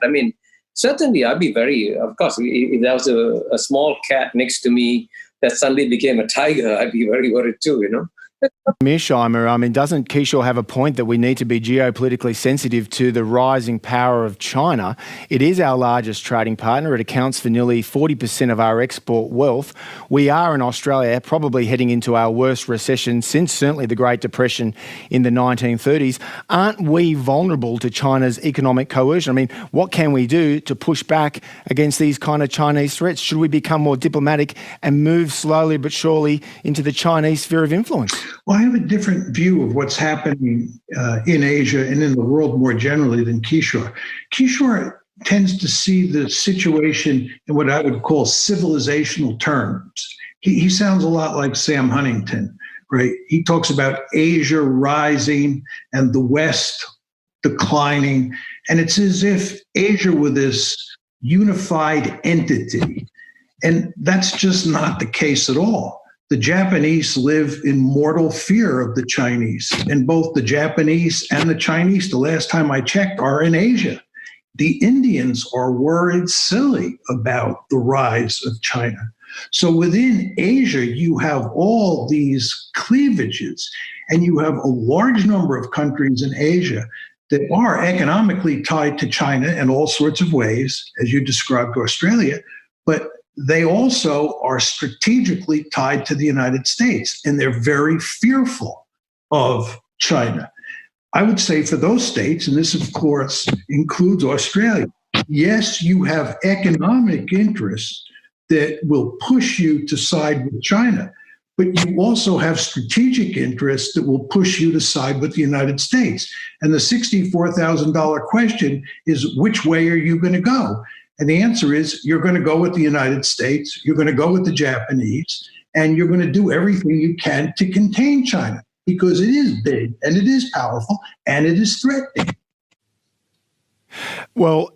I mean, certainly I'd be of course, if there was a small cat next to me that suddenly became a tiger, I'd be very worried too, Mearsheimer, I mean, doesn't Kishore have a point that we need to be geopolitically sensitive to the rising power of China? It is our largest trading partner. It accounts for nearly 40% of our export wealth. We are in Australia probably heading into our worst recession since certainly the Great Depression in the 1930s. Aren't we vulnerable to China's economic coercion? I mean, what can we do to push back against these kind of Chinese threats? Should we become more diplomatic and move slowly but surely into the Chinese sphere of influence? Well, I have a different view of what's happening in Asia and in the world more generally than Kishore. Kishore tends to see the situation in what I would call civilizational terms. He sounds a lot like Sam Huntington, right? He talks about Asia rising and the West declining. And it's as if Asia were this unified entity. And that's just not the case at all. The Japanese live in mortal fear of the Chinese, and both the Japanese and the Chinese, the last time I checked, are in Asia. The Indians are worried silly about the rise of China. So within Asia, you have all these cleavages, and you have a large number of countries in Asia that are economically tied to China in all sorts of ways, as you described Australia, but they also are strategically tied to the United States, and they're very fearful of China. I would say for those states, and this of course includes Australia, yes, you have economic interests that will push you to side with China, but you also have strategic interests that will push you to side with the United States. And the $64,000 question is, which way are you going to go? And the answer is, you're going to go with the United States, you're going to go with the Japanese, and you're going to do everything you can to contain China, because it is big and it is powerful and it is threatening. Well,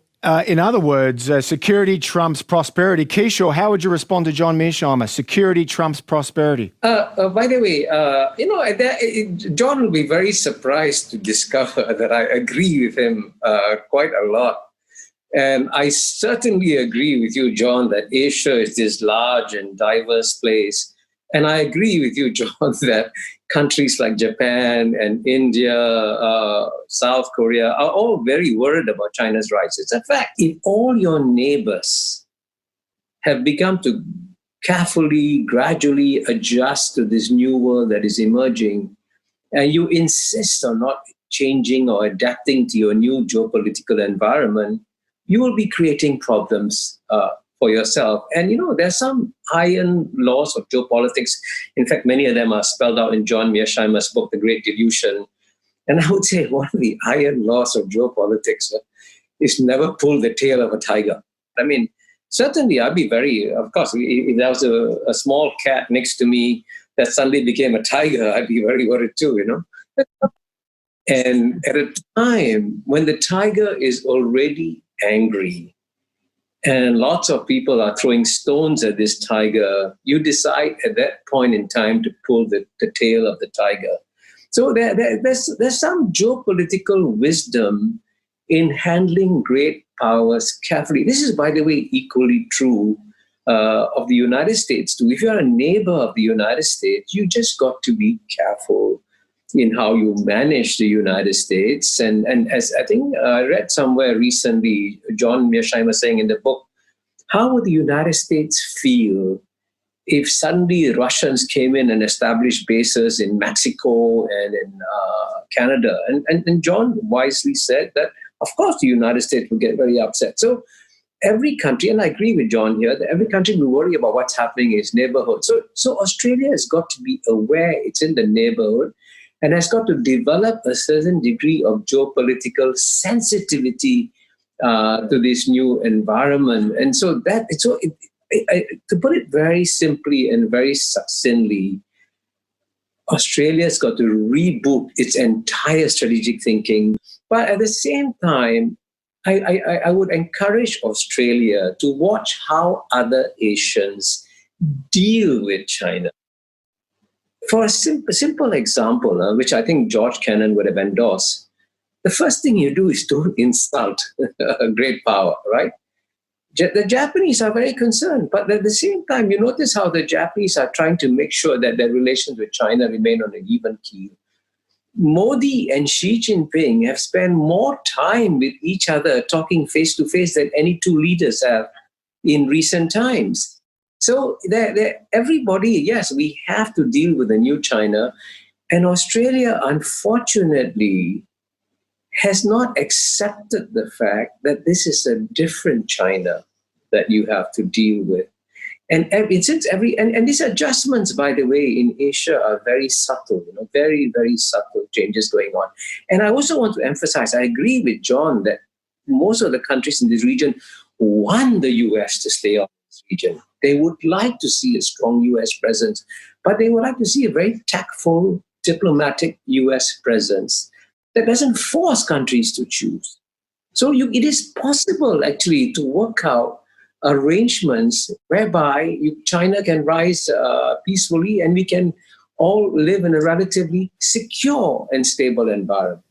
in other words, security trumps prosperity. Kishore, how would you respond to John Mearsheimer? Security trumps prosperity. By the way, John will be very surprised to discover that I agree with him quite a lot. And I certainly agree with you, John, that Asia is this large and diverse place. And I agree with you, John, that countries like Japan and India, South Korea are all very worried about China's rise. In fact, if all your neighbors have begun to carefully, gradually adjust to this new world that is emerging, and you insist on not changing or adapting to your new geopolitical environment, you will be creating problems for yourself. And, there's some iron laws of geopolitics. In fact, many of them are spelled out in John Mearsheimer's book, The Great Delusion. And I would say one of the iron laws of geopolitics is never pull the tail of a tiger. I mean, certainly I'd be of course, if there was a small cat next to me that suddenly became a tiger, I'd be very worried too, And at a time when the tiger is already angry and lots of people are throwing stones at this tiger, you decide at that point in time to pull the tail of the tiger. So there's some geopolitical wisdom in handling great powers carefully. This is, by the way, equally true of the United States too. If you're a neighbor of the United States, you just got to be careful in how you manage the United States. And as I think I read somewhere recently, John Mearsheimer saying in the book, how would the United States feel if suddenly Russians came in and established bases in Mexico and in Canada? And John wisely said that, of course, the United States would get very upset. So every country, and I agree with John here, that every country will worry about what's happening in its neighborhood. So Australia has got to be aware it's in the neighborhood and has got to develop a certain degree of geopolitical sensitivity to this new environment. And so to put it very simply and very succinctly, Australia's got to reboot its entire strategic thinking. But at the same time, I would encourage Australia to watch how other Asians deal with China. For a simple example, which I think George Kennan would have endorsed, the first thing you do is don't insult a great power, right? The Japanese are very concerned, but at the same time, you notice how the Japanese are trying to make sure that their relations with China remain on an even keel. Modi and Xi Jinping have spent more time with each other talking face to face than any two leaders have in recent times. So everybody, yes, we have to deal with the new China. And Australia, unfortunately, has not accepted the fact that this is a different China that you have to deal with. And these adjustments, by the way, in Asia are very subtle, very, very subtle changes going on. And I also want to emphasize, I agree with John that most of the countries in this region want the US to stay on this region. They would like to see a strong US presence, but they would like to see a very tactful, diplomatic US presence that doesn't force countries to choose. So it is possible, actually, to work out arrangements whereby China can rise peacefully and we can all live in a relatively secure and stable environment.